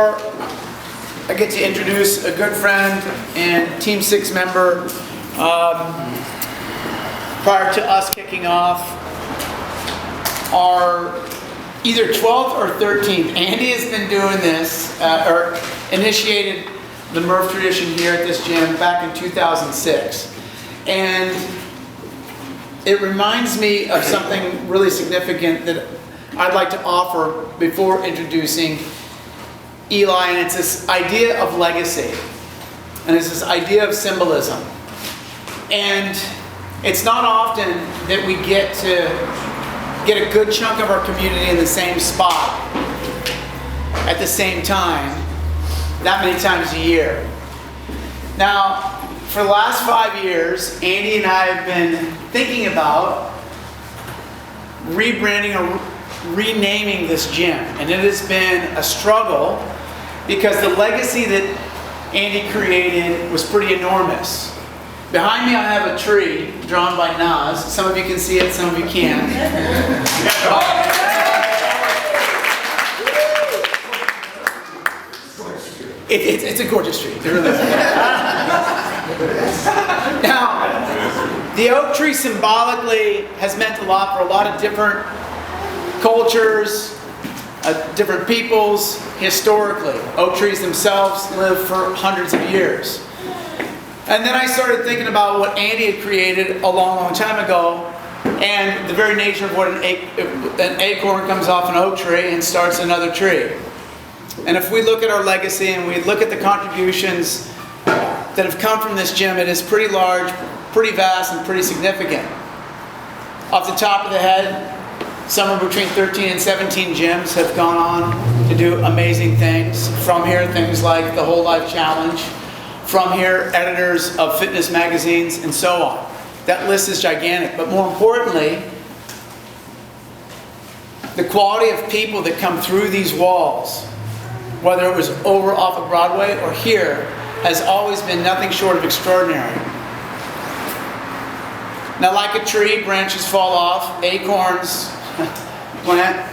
I get to introduce a good friend and Team 6 member. Prior to us kicking off our either 12th or 13th, Andy has been doing this, or initiated the Murph tradition here at this gym back in 2006. And it reminds me of something really significant that I'd like to offer before introducing Eli, and it's this idea of legacy, and it's this idea of symbolism. And it's not often that we get to get a good chunk of our community in the same spot at the same time, that many times a year. Now, for the last 5 years, Andy and I have been thinking about rebranding or renaming this gym, and it has been a struggle because the legacy that Andy created was pretty enormous. Behind me I have a tree drawn by Nas. Some of you can see it, some of you can't. It's a gorgeous tree. It really is. Now, the oak tree symbolically has meant a lot for a lot of different cultures, different peoples, historically. Oak trees themselves live for hundreds of years. And then I started thinking about what Andy had created a long, long time ago, and the very nature of what an acorn comes off an oak tree and starts another tree. And if we look at our legacy and we look at the contributions that have come from this gym, it is pretty large, pretty vast, and pretty significant. Off the top of the head, somewhere between 13 and 17 gyms have gone on to do amazing things. From here, things like the Whole Life Challenge. From here, editors of fitness magazines, and so on. That list is gigantic. But more importantly, the quality of people that come through these walls, whether it was over off of Broadway or here, has always been nothing short of extraordinary. Now, like a tree, branches fall off, acorns plant,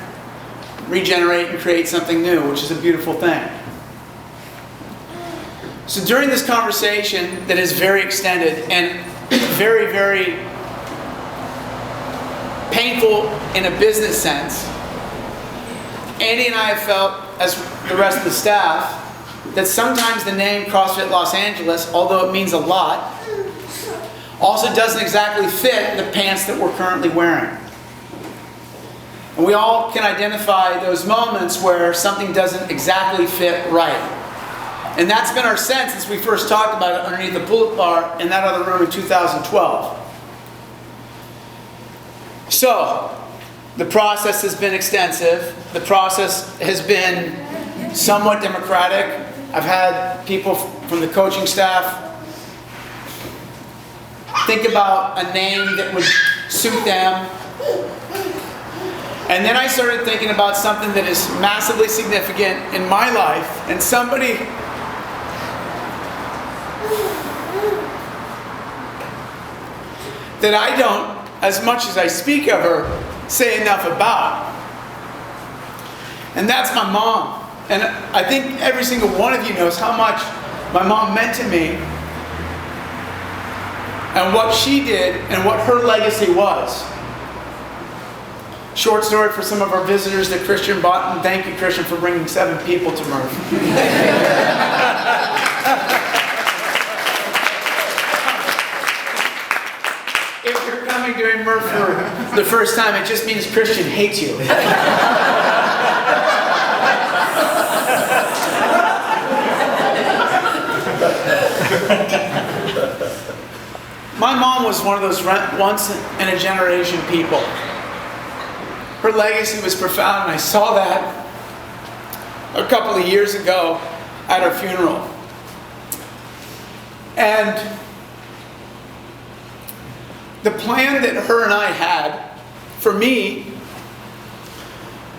regenerate, and create something new, which is a beautiful thing. So during this conversation that is very extended and very, very painful in a business sense, Andy and I have felt, as the rest of the staff, that sometimes the name CrossFit Los Angeles, although it means a lot, also doesn't exactly fit the pants that we're currently wearing. And we all can identify those moments where something doesn't exactly fit right. And that's been our sense since we first talked about it underneath the pull-up bar in that other room in 2012. So, the process has been extensive. The process has been somewhat democratic. I've had people from the coaching staff think about a name that would suit them. And then I started thinking about something that is massively significant in my life, and somebody that I don't, as much as I speak of her, say enough about. And that's my mom. And I think every single one of you knows how much my mom meant to me and what she did and what her legacy was. Short story for some of our visitors that Christian bought, and thank you, Christian, for bringing 7 people to Murph. If you're coming during Murph for the first time, it just means Christian hates you. My mom was one of those once-in-a-generation people. Her legacy was profound, and I saw that a couple of years ago at her funeral. And the plan that her and I had, for me,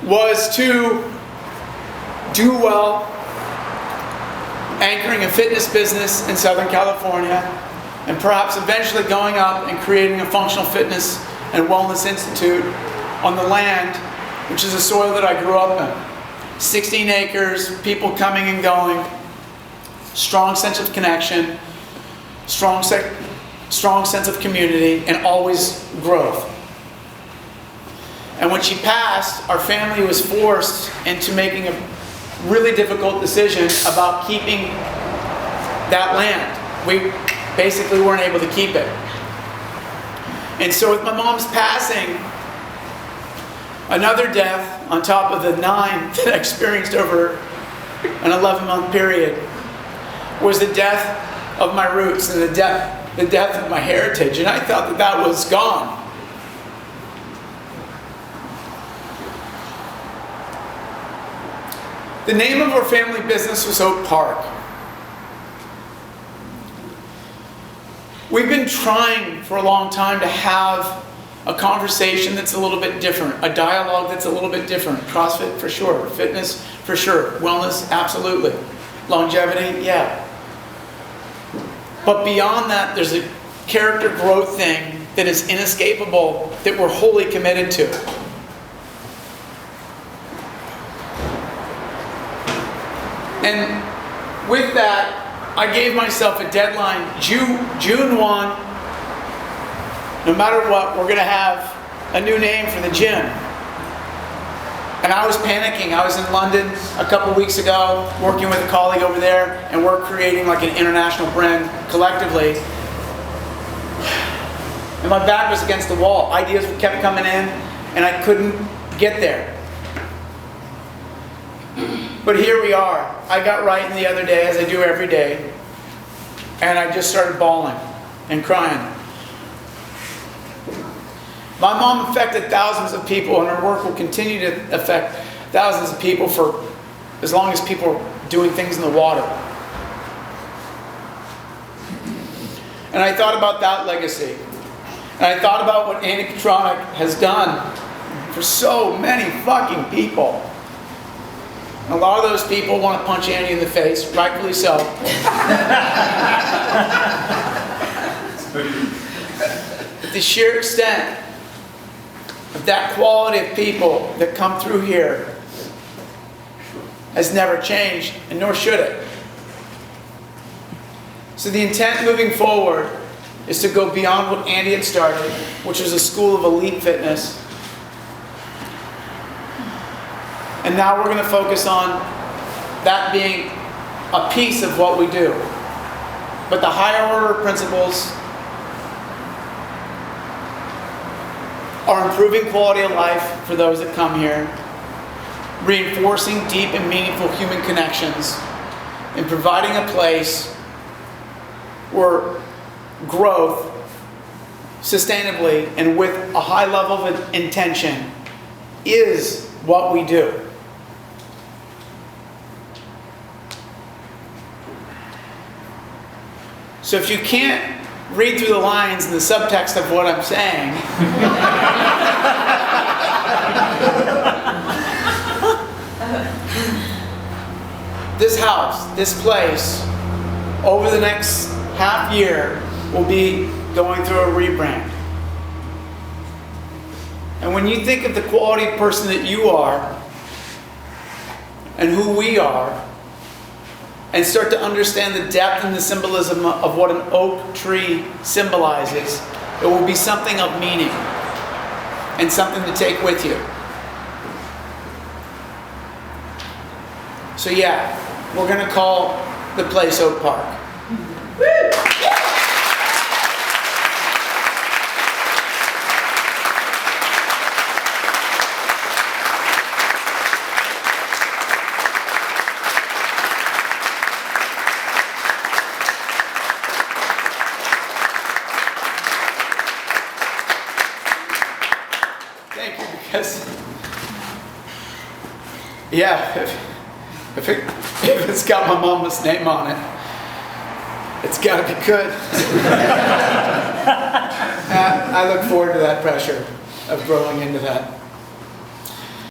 was to do well, anchoring a fitness business in Southern California, and perhaps eventually going up and creating a functional fitness and wellness institute on the land, which is the soil that I grew up in. 16 acres, people coming and going, strong sense of connection, strong sense of community, and always growth. And when she passed, our family was forced into making a really difficult decision about keeping that land. We basically weren't able to keep it. And so with my mom's passing, another death on top of the 9 that I experienced over an 11-month period was the death of my roots and the death of my heritage. And I thought that that was gone. The name of our family business was Oak Park. We've been trying for a long time to have a conversation that's a little bit different, a dialogue that's a little bit different. CrossFit for sure, fitness for sure, wellness absolutely, longevity, yeah. But beyond that, there's a character growth thing that is inescapable that we're wholly committed to. And with that, I gave myself a deadline, June 1, no matter what, we're going to have a new name for the gym. And I was panicking. I was in London a couple weeks ago, working with a colleague over there, and we're creating like an international brand collectively. And my back was against the wall. Ideas kept coming in, and I couldn't get there. But here we are. I got right the other day, as I do every day, and I just started bawling and crying. My mom affected thousands of people, and her work will continue to affect thousands of people for as long as people are doing things in the water. And I thought about that legacy. And I thought about what Andy Petronic has done for so many fucking people. A lot of those people want to punch Andy in the face, rightfully so. But the sheer extent of that quality of people that come through here has never changed, and nor should it. So the intent moving forward is to go beyond what Andy had started, which was a school of elite fitness. And now we're going to focus on that being a piece of what we do. But the higher order principles are improving quality of life for those that come here, reinforcing deep and meaningful human connections, and providing a place where growth sustainably and with a high level of intention is what we do. So if you can't read through the lines and the subtext of what I'm saying, this house, this place, over the next half year will be going through a rebrand. And when you think of the quality of person that you are and who we are, and start to understand the depth and the symbolism of what an oak tree symbolizes, it will be something of meaning and something to take with you. So yeah, we're going to call the place Oak Park. Woo! Thank you, because yeah, if it's got my mama's name on it, it's got to be good. I look forward to that pressure of growing into that.